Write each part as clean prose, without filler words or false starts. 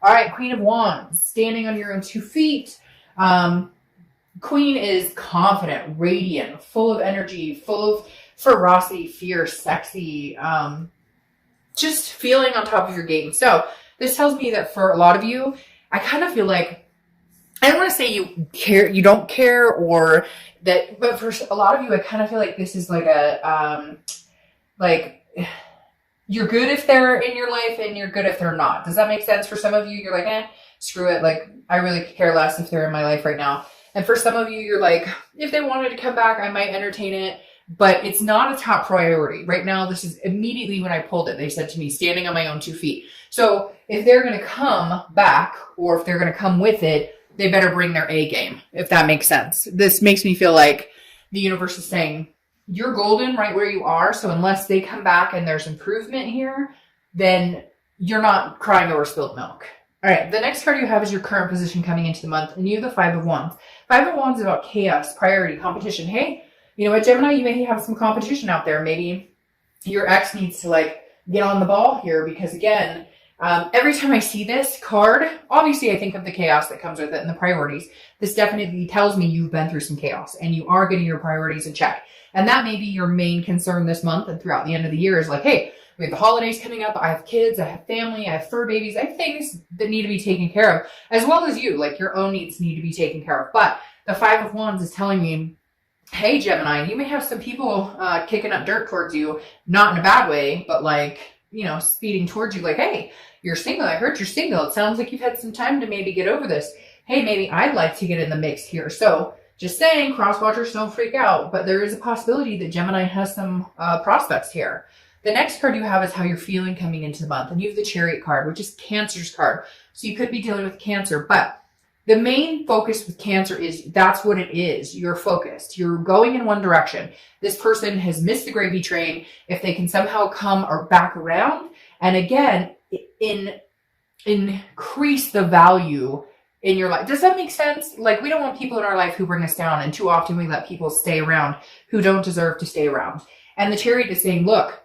All right, Queen of Wands, standing on your own 2 feet. Queen is confident, radiant, full of energy, full of ferocity, fierce, sexy, just feeling on top of your game. So this tells me that for a lot of you, I kind of feel like, I don't want to say you don't care, or that, but for a lot of you, I kind of feel like this is like a, like, you're good if they're in your life and you're good if they're not. Does that make sense? For some of you, you're like, screw it. Like, I really care less if they're in my life right now. And for some of you, you're like, if they wanted to come back, I might entertain it, but it's not a top priority. Right now, this is immediately when I pulled it, they said to me, standing on my own 2 feet. So if they're going to come back, or if they're going to come with it, they better bring their A game, if that makes sense. This makes me feel like the universe is saying, you're golden right where you are. So unless they come back and there's improvement here, then you're not crying over spilled milk. All right, the next card you have is your current position coming into the month, and you have the 5 of Wands. 5 of Wands is about chaos, priority, competition. Hey, you know what, Gemini, you may have some competition out there. Maybe your ex needs to like get on the ball here, because again, every time I see this card, obviously I think of the chaos that comes with it and the priorities. This definitely tells me you've been through some chaos and you are getting your priorities in check. And that may be your main concern this month and throughout the end of the year is like, hey, we have the holidays coming up. I have kids, I have family, I have fur babies. I have things that need to be taken care of, as well as you, like your own needs need to be taken care of. But the 5 of Wands is telling me, hey, Gemini, you may have some people kicking up dirt towards you, not in a bad way, but like, you know, speeding towards you like, hey, you're single. I heard you're single. It sounds like you've had some time to maybe get over this. Hey, maybe I'd like to get in the mix here. So just saying, cross watchers, don't freak out. But there is a possibility that Gemini has some prospects here. The next card you have is how you're feeling coming into the month. And you have the Chariot card, which is Cancer's card. So you could be dealing with Cancer. But the main focus with Cancer is that's what it is. You're focused. You're going in one direction. This person has missed the gravy train. If they can somehow come or back around, and again, increase the value in your life. Does that make sense? Like, we don't want people in our life who bring us down, and too often we let people stay around who don't deserve to stay around. And the Chariot is saying, look,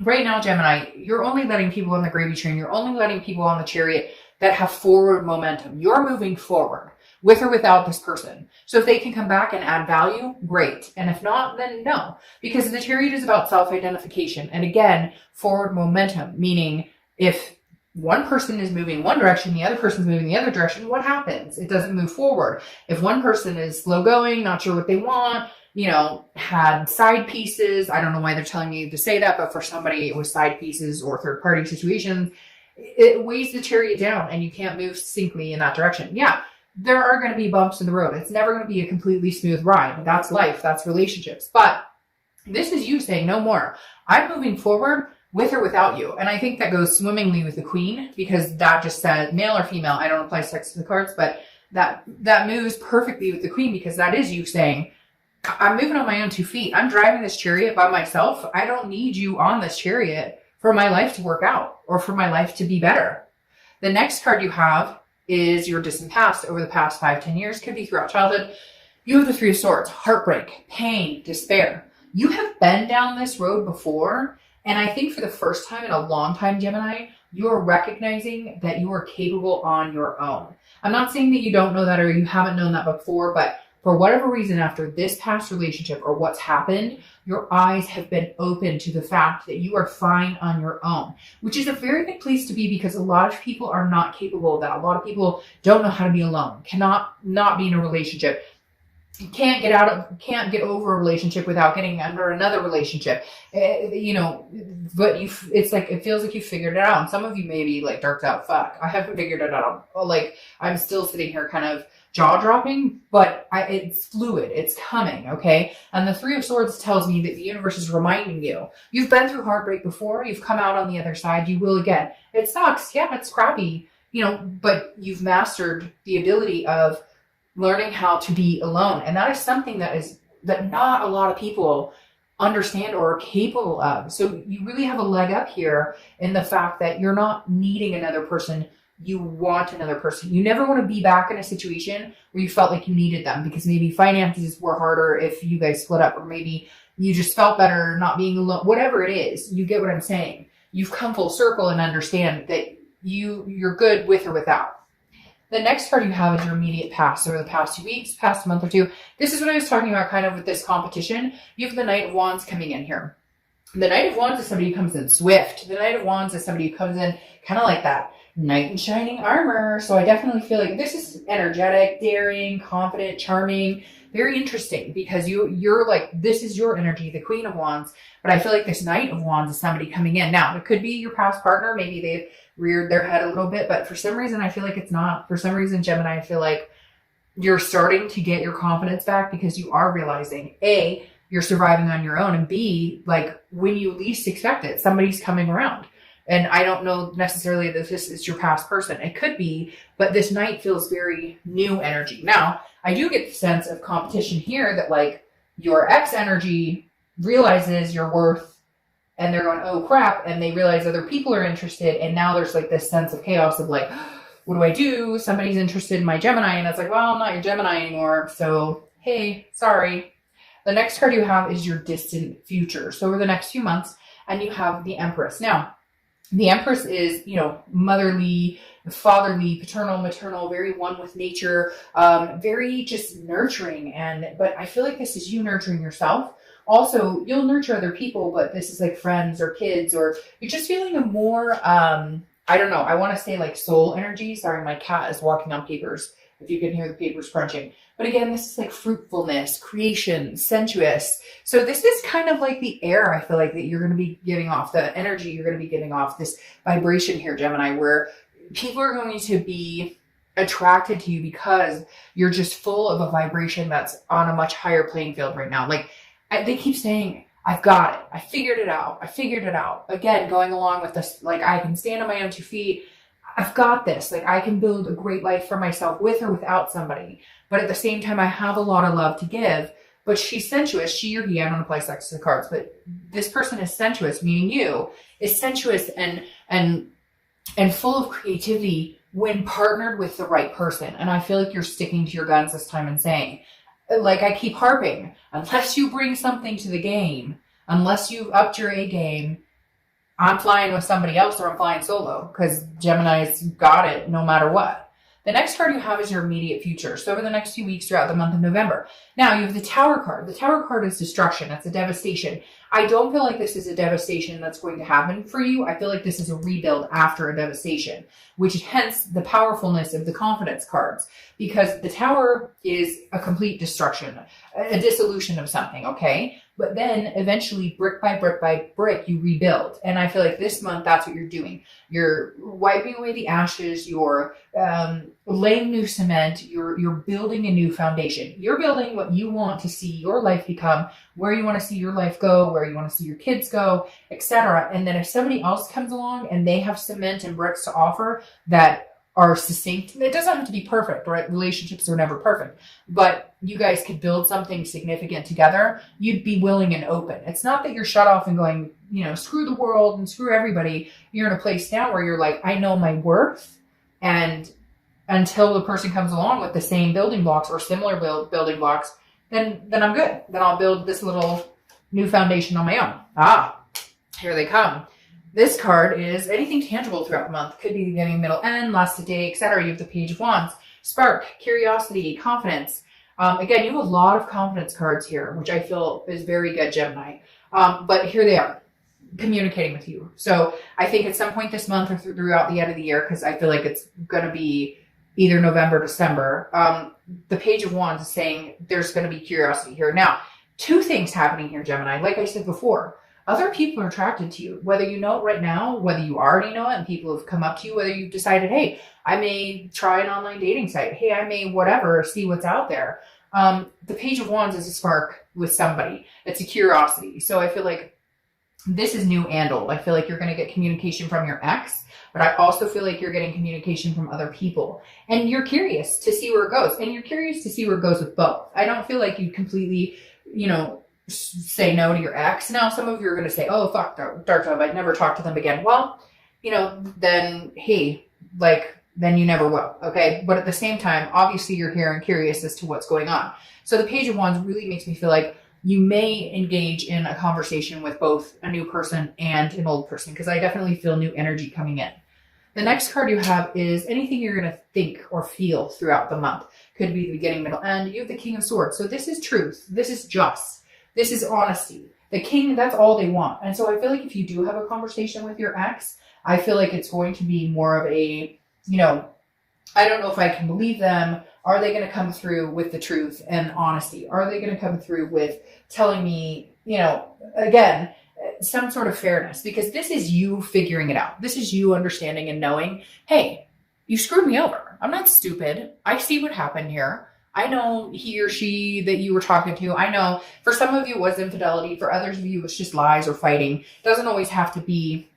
right now, Gemini, you're only letting people on the gravy train. You're only letting people on the Chariot that have forward momentum. You're moving forward with or without this person. So if they can come back and add value, great. And if not, then no. Because the Chariot is about self-identification. And again, forward momentum, meaning if one person is moving one direction, the other person's moving the other direction, what happens? It doesn't move forward. If one person is slow going, not sure what they want, you know, had side pieces, I don't know why they're telling me to say that, but for somebody it was side pieces or third party situations, it weighs the Chariot down and you can't move succinctly in that direction. Yeah, there are going to be bumps in the road. It's never going to be a completely smooth ride. That's life. That's relationships. But this is you saying no more. I'm moving forward with or without you. And I think that goes swimmingly with the Queen, because that just said male or female. I don't apply sex to the cards, but that moves perfectly with the Queen, because that is you saying, I'm moving on my own 2 feet. I'm driving this Chariot by myself. I don't need you on this Chariot for my life to work out or for my life to be better. The next card you have is your distant past. Over the past 5-10 years, could be throughout childhood. You have the 3 of Swords, heartbreak, pain, despair. You have been down this road before. And I think for the first time in a long time, Gemini, you are recognizing that you are capable on your own. I'm not saying that you don't know that or you haven't known that before, but for whatever reason, after this past relationship or what's happened, your eyes have been open to the fact that you are fine on your own, which is a very good place to be, because a lot of people are not capable of that. A lot of people don't know how to be alone, cannot not be in a relationship. You can't get over a relationship without getting under another relationship, you know, but it's like, it feels like you figured it out. And some of you may be like darked out. Fuck, I haven't figured it out. Like, I'm still sitting here kind of jaw dropping, but it's fluid. It's coming. Okay. And the 3 of Swords tells me that the universe is reminding you, you've been through heartbreak before. You've come out on the other side. You will again. It sucks. Yeah, it's crappy, you know, but you've mastered the ability of learning how to be alone. And that is something that not a lot of people understand or are capable of. So you really have a leg up here in the fact that you're not needing another person. You want another person. You never want to be back in a situation where you felt like you needed them, because maybe finances were harder if you guys split up, or maybe you just felt better not being alone. Whatever it is, you get what I'm saying. You've come full circle and understand that you're good with or without. The next card you have is your immediate past, over the past 2 weeks, past month or two. This is what I was talking about kind of with this competition. You have the Knight of Wands coming in here. The Knight of Wands is somebody who comes in swift. The Knight of Wands is somebody who comes in kind of like that knight in shining armor. So I definitely feel like this is energetic, daring, confident, charming, very interesting, because you're like, this is your energy, the Queen of Wands. But I feel like this Knight of Wands is somebody coming in. Now, it could be your past partner. Maybe they've reared their head a little bit, but for some reason, I feel like it's not. For some reason, Gemini, I feel like you're starting to get your confidence back because you are realizing, A, you're surviving on your own, and B, like when you least expect it, somebody's coming around. And I don't know necessarily that this is your past person. It could be, but this Knight feels very new energy. Now, I do get the sense of competition here that like your ex energy realizes your worth, and they're going, oh crap, and they realize other people are interested, and now there's like this sense of chaos of like, what do I do? Somebody's interested in my Gemini, and it's like, well, I'm not your Gemini anymore, so hey, sorry. The next card you have is your distant future. So over the next few months, and you have the Empress. Now, the Empress is, motherly, fatherly, paternal, maternal, very one with nature, very just nurturing. But I feel like this is you nurturing yourself. Also, you'll nurture other people, but this is like friends or kids, or you're just feeling a more, I don't know, I want to say like soul energy. Sorry, my cat is walking on papers, if you can hear the papers crunching. But again, this is like fruitfulness, creation, sensuous. So this is kind of like the air, I feel like, that you're going to be giving off, the energy you're going to be giving off, this vibration here, Gemini, where people are going to be attracted to you because you're just full of a vibration that's on a much higher playing field right now. Like, they keep saying, I've got it. I figured it out. I figured it out. Again, going along with this, like, I can stand on my own 2 feet. I've got this. Like, I can build a great life for myself with or without somebody. But at the same time, I have a lot of love to give. But she's sensuous. She or he, I don't apply sex to the cards, but this person is sensuous, meaning you, is sensuous and full of creativity when partnered with the right person. And I feel like you're sticking to your guns this time and saying, like I keep harping, unless you bring something to the game, unless you've upped your A game, I'm flying with somebody else or I'm flying solo, because Gemini's got it no matter what. The next card you have is your immediate future. So over the next few weeks throughout the month of November. Now you have the Tower card. The Tower card is destruction. It's a devastation. I don't feel like this is a devastation that's going to happen for you. I feel like this is a rebuild after a devastation, which hence the powerfulness of the confidence cards, because the Tower is a complete destruction, a dissolution of something, okay? But then eventually, brick by brick by brick, you rebuild. And I feel like this month, that's what you're doing. You're wiping away the ashes. You're laying new cement. You're building a new foundation. You're building what you want to see your life become, where you want to see your life go, where you want to see your kids go, etc. And then if somebody else comes along and they have cement and bricks to offer that are succinct, it doesn't have to be perfect, right? Relationships are never perfect, but you guys could build something significant together. You'd be willing and open. It's not that you're shut off and going, screw the world and screw everybody. You're in a place now where you're like, I know my worth, and until the person comes along with the same building blocks or similar building blocks, then I'm good. Then I'll build this little new foundation on my own. Here they come. This card is anything tangible throughout the month. Could be the beginning, middle, end, last of the day, etc. You have the Page of Wands, spark, curiosity, confidence. Again, you have a lot of confidence cards here, which I feel is very good, Gemini. But here they are, communicating with you. So I think at some point this month or throughout the end of the year, because I feel like it's going to be either November, December, the Page of Wands is saying there's going to be curiosity here. Now, 2 things happening here, Gemini. Like I said before, other people are attracted to you, whether you know it right now, whether you already know it and people have come up to you, whether you've decided, hey, I may try an online dating site. Hey, I may whatever, see what's out there. The Page of Wands is a spark with somebody. It's a curiosity. So I feel like this is new and old. I feel like you're going to get communication from your ex, but I also feel like you're getting communication from other people. And you're curious to see where it goes. And you're curious to see where it goes with both. I don't feel like you completely, say no to your ex. Now, some of you are going to say, oh, fuck, Dark Dove, I'd never talk to them again. Well, then, hey, then you never will, okay? But at the same time, obviously you're here and curious as to what's going on. So the Page of Wands really makes me feel like you may engage in a conversation with both a new person and an old person, because I definitely feel new energy coming in. The next card you have is anything you're going to think or feel throughout the month. Could be the beginning, middle, end. You have the King of Swords. So this is truth. This is just. This is honesty. The king, that's all they want. And so I feel like if you do have a conversation with your ex, I feel like it's going to be more of a, I don't know if I can believe them. Are they going to come through with the truth and honesty? Are they going to come through with telling me, again, some sort of fairness? Because this is you figuring it out. This is you understanding and knowing, hey, you screwed me over. I'm not stupid. I see what happened here. I know he or she that you were talking to. I know for some of you it was infidelity. For others of you, it's just lies or fighting. It doesn't always have to be,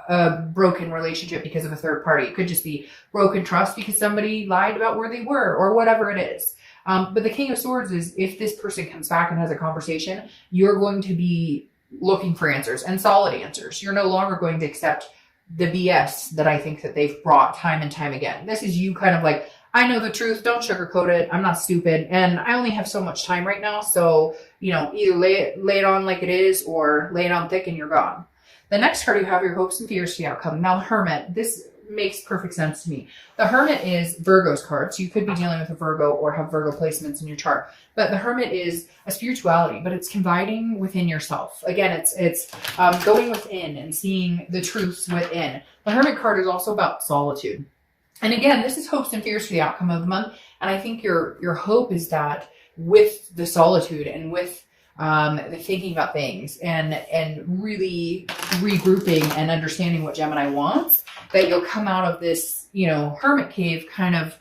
a broken relationship because of a third party. It could just be broken trust because somebody lied about where they were or whatever it is. But the King of Swords is if this person comes back and has a conversation, you're going to be looking for answers and solid answers. You're no longer going to accept the BS that I think that they've brought time and time again. This is you kind of like, I know the truth. Don't sugarcoat it. I'm not stupid. And I only have so much time right now. So, either lay it on like it is or lay it on thick and you're gone. The next card you have your hopes and fears for the outcome. Now, the Hermit, this makes perfect sense to me. The Hermit is Virgo's card. So you could be dealing with a Virgo or have Virgo placements in your chart. But the Hermit is a spirituality, but it's confiding within yourself. Again, it's going within and seeing the truths within. The Hermit card is also about solitude. And again, this is hopes and fears for the outcome of the month. And I think your hope is that with the solitude and with the thinking about things and really regrouping and understanding what Gemini wants, that you'll come out of this, hermit cave kind of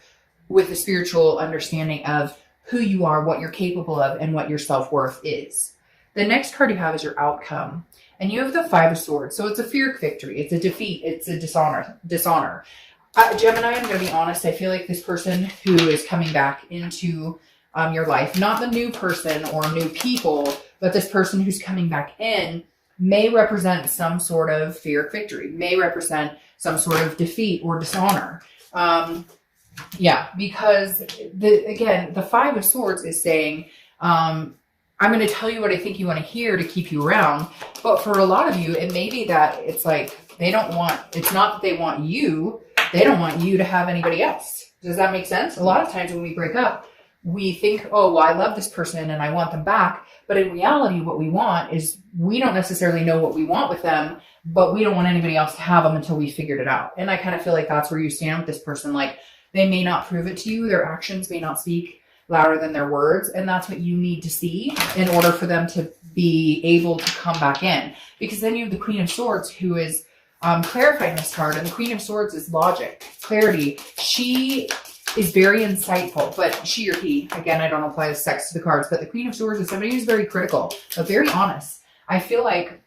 with a spiritual understanding of who you are, what you're capable of, and what your self-worth is. The next card you have is your outcome. And you have the Five of Swords. So it's a fear victory. It's a defeat. It's a dishonor. Gemini, I'm going to be honest. I feel like this person who is coming back into your life, not the new person or new people, but this person who's coming back in may represent some sort of fear victory, may represent some sort of defeat or dishonor. Because the Five of Swords is saying, I'm going to tell you what I think you want to hear to keep you around. But for a lot of you, it may be that it's like it's not that they want you. They don't want you to have anybody else. Does that make sense? A lot of times when we break up, we think, oh, well, I love this person and I want them back. But in reality, what we want is we don't necessarily know what we want with them, but we don't want anybody else to have them until we figured it out. And I kind of feel like that's where you stand with this person. Like they may not prove it to you. Their actions may not speak louder than their words. And that's what you need to see in order for them to be able to come back in. Because then you have the Queen of Swords who is clarifying this card. And the Queen of Swords is logic, clarity. She is very insightful, but she or he, again, I don't apply the sex to the cards, but the Queen of Swords is somebody who's very critical, but very honest. I feel like,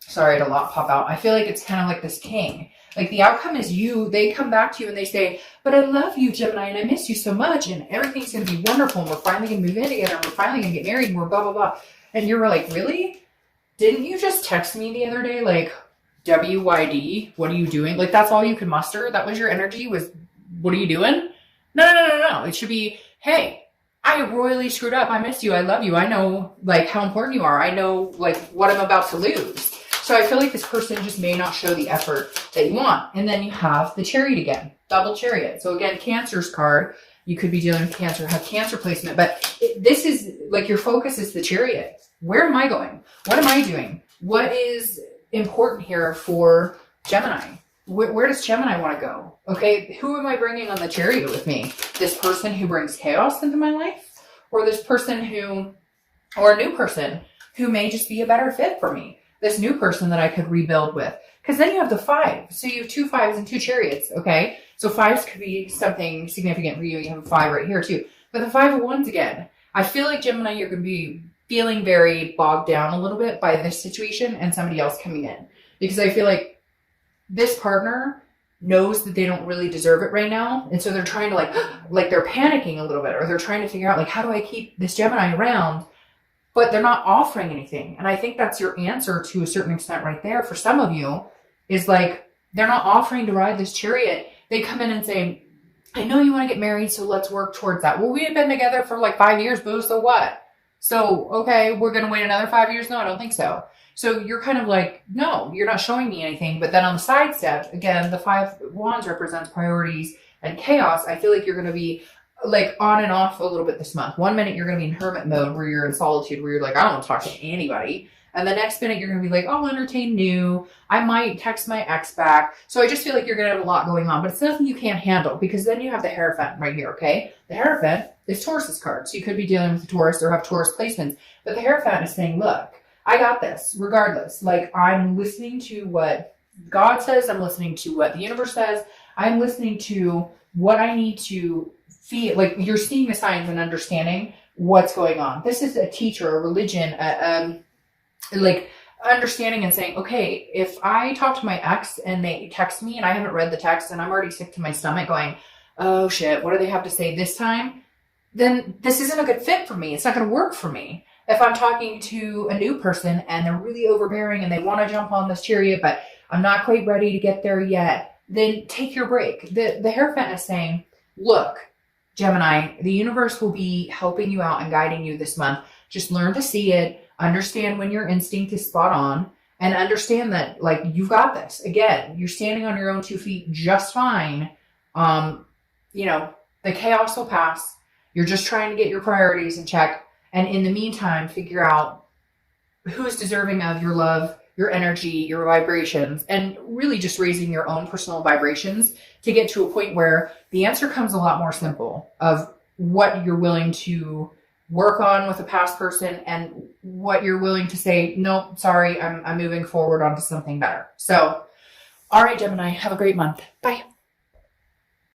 sorry, I had a lot pop out. I feel like it's kind of like this king. Like the outcome is they come back to you and they say, but I love you, Gemini, and I miss you so much, and everything's going to be wonderful, and we're finally going to move in together, and we're finally going to get married, and we're blah, blah, blah. And you're like, really? Didn't you just text me the other day? Like, WYD, what are you doing? Like, that's all you could muster? That was your energy? Was, what are you doing? No. It should be, hey, I royally screwed up. I miss you. I love you. I know, like, how important you are. I know, like, what I'm about to lose. So I feel like this person just may not show the effort that you want. And then you have the Chariot again, double Chariot. So again, Cancer's card. You could be dealing with Cancer, have Cancer placement. But this is, like, your focus is the Chariot. Where am I going? What am I doing? What is important here for Gemini? Where does Gemini want to go? Okay, who am I bringing on the Chariot with me? This person who brings chaos into my life? Or this person or a new person who may just be a better fit for me? This new person that I could rebuild with? Because then you have the Five. So you have two Fives and two Chariots, okay? So fives could be something significant for you. You have a five right here too. But the Five of Wands again. I feel like Gemini, you're going to be feeling very bogged down a little bit by this situation and somebody else coming in. Because I feel like this partner knows that they don't really deserve it right now. And so they're trying to like they're panicking a little bit, or they're trying to figure out, like, how do I keep this Gemini around? But they're not offering anything. And I think that's your answer to a certain extent right there. For some of you is like, they're not offering to ride this Chariot. They come in and say, I know you want to get married, so let's work towards that. Well, we had been together for like 5 years, boo, so what? So, okay, we're going to wait another 5 years? No, I don't think so. So you're kind of like, no, you're not showing me anything. But then on the side step, again, the 5 wands represents priorities and chaos. I feel like you're going to be like on and off a little bit this month. One minute you're going to be in hermit mode where you're in solitude, where you're like, I don't want to talk to anybody. And the next minute you're going to be like, I'll entertain new. I might text my ex back. So I just feel like you're going to have a lot going on, but it's nothing you can't handle, because then you have the Hierophant right here, okay? The Hierophant is Taurus's card. So you could be dealing with a Taurus or have Taurus placements. But the Hierophant is saying, look, I got this regardless. Like, I'm listening to what God says. I'm listening to what the universe says. I'm listening to what I need to feel. Like, you're seeing the signs and understanding what's going on. This is a teacher, a religion, like understanding and saying, okay, if I talk to my ex and they text me and I haven't read the text and I'm already sick to my stomach going, oh shit, what do they have to say this time? Then this isn't a good fit for me. It's not going to work for me. If I'm talking to a new person and they're really overbearing and they want to jump on this chariot, but I'm not quite ready to get there yet, then take your break. The Hierophant is saying, look, Gemini, the universe will be helping you out and guiding you this month. Just learn to see it. Understand when your instinct is spot on, and understand that, like, you've got this. Again, you're standing on your own 2 feet just fine. You know, the chaos will pass. You're just trying to get your priorities in check. And in the meantime, figure out who is deserving of your love, your energy, your vibrations, and really just raising your own personal vibrations to get to a point where the answer comes a lot more simple of what you're willing to work on with a past person and what you're willing to say, nope, sorry, I'm moving forward onto something better. So, all right, Gemini, have a great month. Bye.